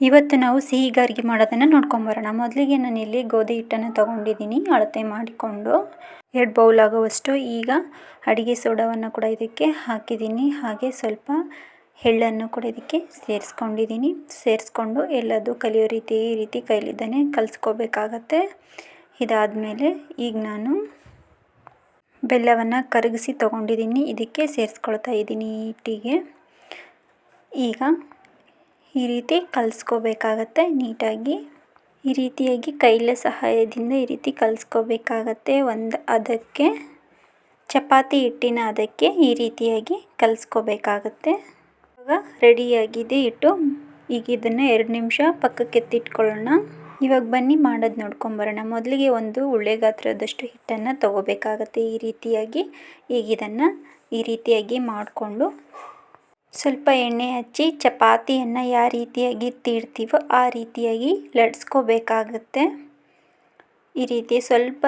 ಇವತ್ತು ನಾವು ಸಿಹಿ ಗಾರ್ಗಿ ಮಾಡೋದನ್ನು ನೋಡ್ಕೊಂಬರೋಣ. ಮೊದಲಿಗೆ ನಾನು ಇಲ್ಲಿ ಗೋಧಿ ಹಿಟ್ಟನ್ನು ತೊಗೊಂಡಿದ್ದೀನಿ ಅಳತೆ ಮಾಡಿಕೊಂಡು 2 ಬೌಲ್ ಆಗುವಷ್ಟು. ಈಗ ಅಡುಗೆ ಸೋಡಾವನ್ನು ಕೂಡ ಇದಕ್ಕೆ ಹಾಕಿದ್ದೀನಿ. ಹಾಗೆ ಸ್ವಲ್ಪ ಎಳ್ಳನ್ನು ಕೂಡ ಇದಕ್ಕೆ ಸೇರಿಸ್ಕೊಂಡು ಎಲ್ಲದೂ ಕಲಿಯೋ ರೀತಿ ಈ ರೀತಿ ಕೈಲಿದ್ದಾನೆ ಕಲಿಸ್ಕೋಬೇಕಾಗತ್ತೆ. ಇದಾದಮೇಲೆ ಈಗ ನಾನು ಬೆಲ್ಲವನ್ನು ಕರಗಿಸಿ ತೊಗೊಂಡಿದ್ದೀನಿ, ಇದಕ್ಕೆ ಸೇರಿಸ್ಕೊಳ್ತಾ ಇದ್ದೀನಿ ಈ ಹಿಟ್ಟಿಗೆ. ಈಗ ಈ ರೀತಿ ಕಲಿಸ್ಕೋಬೇಕಾಗತ್ತೆ ನೀಟಾಗಿ. ಈ ರೀತಿಯಾಗಿ ಕೈಲ ಸಹಾಯದಿಂದ ಈ ರೀತಿ ಕಲಿಸ್ಕೋಬೇಕಾಗತ್ತೆ. ಅದಕ್ಕೆ ಚಪಾತಿ ಹಿಟ್ಟಿನ ಅದಕ್ಕೆ ಈ ರೀತಿಯಾಗಿ ಕಲಿಸ್ಕೋಬೇಕಾಗತ್ತೆ. ಇವಾಗ ರೆಡಿಯಾಗಿದೆ ಹಿಟ್ಟು. ಈಗ ಇದನ್ನು 2 ನಿಮಿಷ ಪಕ್ಕಕ್ಕೆ ಎತ್ತಿಟ್ಕೊಳ್ಳೋಣ. ಇವಾಗ ಬನ್ನಿ ಮಾಡೋದು ನೋಡ್ಕೊಂಬರೋಣ. ಮೊದಲಿಗೆ ಒಂದು ಉಳ್ಳೆ ಗಾತ್ರದಷ್ಟು ಹಿಟ್ಟನ್ನು ತೊಗೋಬೇಕಾಗತ್ತೆ ಈ ರೀತಿಯಾಗಿ. ಈಗ ಇದನ್ನು ಈ ರೀತಿಯಾಗಿ ಮಾಡಿಕೊಂಡು ಸ್ವಲ್ಪ ಎಣ್ಣೆ ಹಚ್ಚಿ ಚಪಾತಿಯನ್ನು ಯಾವ ರೀತಿಯಾಗಿ ತೀಡ್ತೀವೋ ಆ ರೀತಿಯಾಗಿ ಲಟ್ಸ್ಕೋಬೇಕಾಗತ್ತೆ. ಈ ರೀತಿ ಸ್ವಲ್ಪ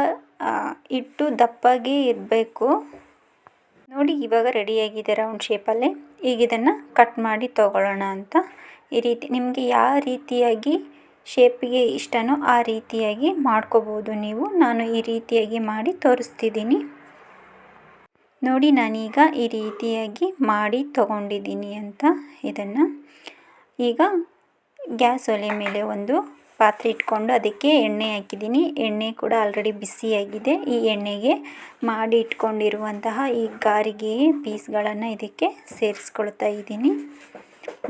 ಹಿಟ್ಟು ದಪ್ಪಾಗಿ ಇರಬೇಕು. ನೋಡಿ ಇವಾಗ ರೆಡಿಯಾಗಿದೆ ರೌಂಡ್ ಶೇಪಲ್ಲೇ. ಈಗ ಇದನ್ನು ಕಟ್ ಮಾಡಿ ತೊಗೊಳ್ಳೋಣ ಅಂತ. ಈ ರೀತಿ ನಿಮಗೆ ಯಾವ ರೀತಿಯಾಗಿ ಶೇಪಿಗೆ ಇಷ್ಟನೋ ಆ ರೀತಿಯಾಗಿ ಮಾಡ್ಕೋಬೋದು ನೀವು. ನಾನು ಈ ರೀತಿಯಾಗಿ ಮಾಡಿ ತೋರಿಸ್ತಿದ್ದೀನಿ. ನೋಡಿ ನಾನೀಗ ಈ ರೀತಿಯಾಗಿ ಮಾಡಿ ತೊಗೊಂಡಿದ್ದೀನಿ ಅಂತ. ಇದನ್ನು ಈಗ ಗ್ಯಾಸ್ ಒಲೆ ಮೇಲೆ ಒಂದು ಪಾತ್ರೆ ಇಟ್ಕೊಂಡು ಅದಕ್ಕೆ ಎಣ್ಣೆ ಹಾಕಿದ್ದೀನಿ. ಎಣ್ಣೆ ಕೂಡ ಆಲ್ರೆಡಿ ಬಿಸಿಯಾಗಿದೆ. ಈ ಎಣ್ಣೆಗೆ ಮಾಡಿ ಇಟ್ಕೊಂಡಿರುವಂತಹ ಈ ಗಾರಿಗೆ ಪೀಸ್ಗಳನ್ನು ಇದಕ್ಕೆ ಸೇರಿಸ್ಕೊಳ್ತಾ ಇದ್ದೀನಿ.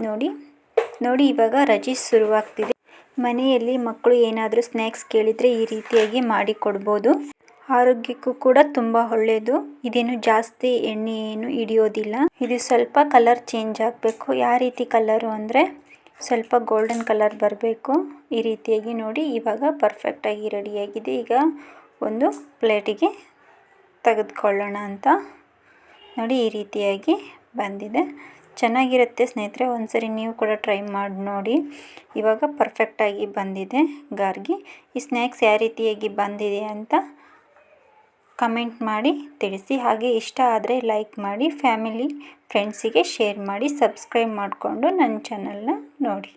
ನೋಡಿ ಇವಾಗ ರಜೆ ಶುರುವಾಗ್ತಿದೆ. ಮನೆಯಲ್ಲಿ ಮಕ್ಕಳು ಏನಾದರೂ ಸ್ನ್ಯಾಕ್ಸ್ ಕೇಳಿದರೆ ಈ ರೀತಿಯಾಗಿ ಮಾಡಿ ಕೊಡ್ಬೋದು. ಆರೋಗ್ಯಕ್ಕೂ ಕೂಡ ತುಂಬ ಒಳ್ಳೆಯದು. ಇದೇನು ಜಾಸ್ತಿ ಎಣ್ಣೆ ಏನು ಹಿಡಿಯೋದಿಲ್ಲ. ಇದು ಸ್ವಲ್ಪ ಕಲರ್ ಚೇಂಜ್ ಆಗಬೇಕು. ಯಾವ ರೀತಿ ಕಲರು ಅಂದರೆ ಸ್ವಲ್ಪ ಗೋಲ್ಡನ್ ಕಲರ್ ಬರಬೇಕು. ಈ ರೀತಿಯಾಗಿ ನೋಡಿ ಇವಾಗ ಪರ್ಫೆಕ್ಟಾಗಿ ರೆಡಿಯಾಗಿದೆ. ಈಗ ಒಂದು ಪ್ಲೇಟಿಗೆ ತೆಗೆದುಕೊಳ್ಳೋಣ ಅಂತ. ನೋಡಿ ಈ ರೀತಿಯಾಗಿ ಬಂದಿದೆ. ಚೆನ್ನಾಗಿರುತ್ತೆ ಸ್ನೇಹಿತರೆ, ಒಂದ್ಸರಿ ನೀವು ಕೂಡ ಟ್ರೈ ಮಾಡಿ ನೋಡಿ. ಇವಾಗ ಪರ್ಫೆಕ್ಟಾಗಿ ಬಂದಿದೆ ಗಾರ್ಗಿ. ಈ ಸ್ನ್ಯಾಕ್ಸ್ ಯಾವ ರೀತಿಯಾಗಿ ಬಂದಿದೆ ಅಂತ ಕಮೆಂಟ್ ಮಾಡಿ ತಿಳಿಸಿ. ಹಾಗೆ ಇಷ್ಟ ಆದರೆ ಲೈಕ್ ಮಾಡಿ, ಫ್ಯಾಮಿಲಿ ಫ್ರೆಂಡ್ಸಿಗೆ ಶೇರ್ ಮಾಡಿ, ಸಬ್ಸ್ಕ್ರೈಬ್ ಮಾಡಿಕೊಂಡು ನನ್ನ ಚಾನಲ್ನ ನೋಡಿ.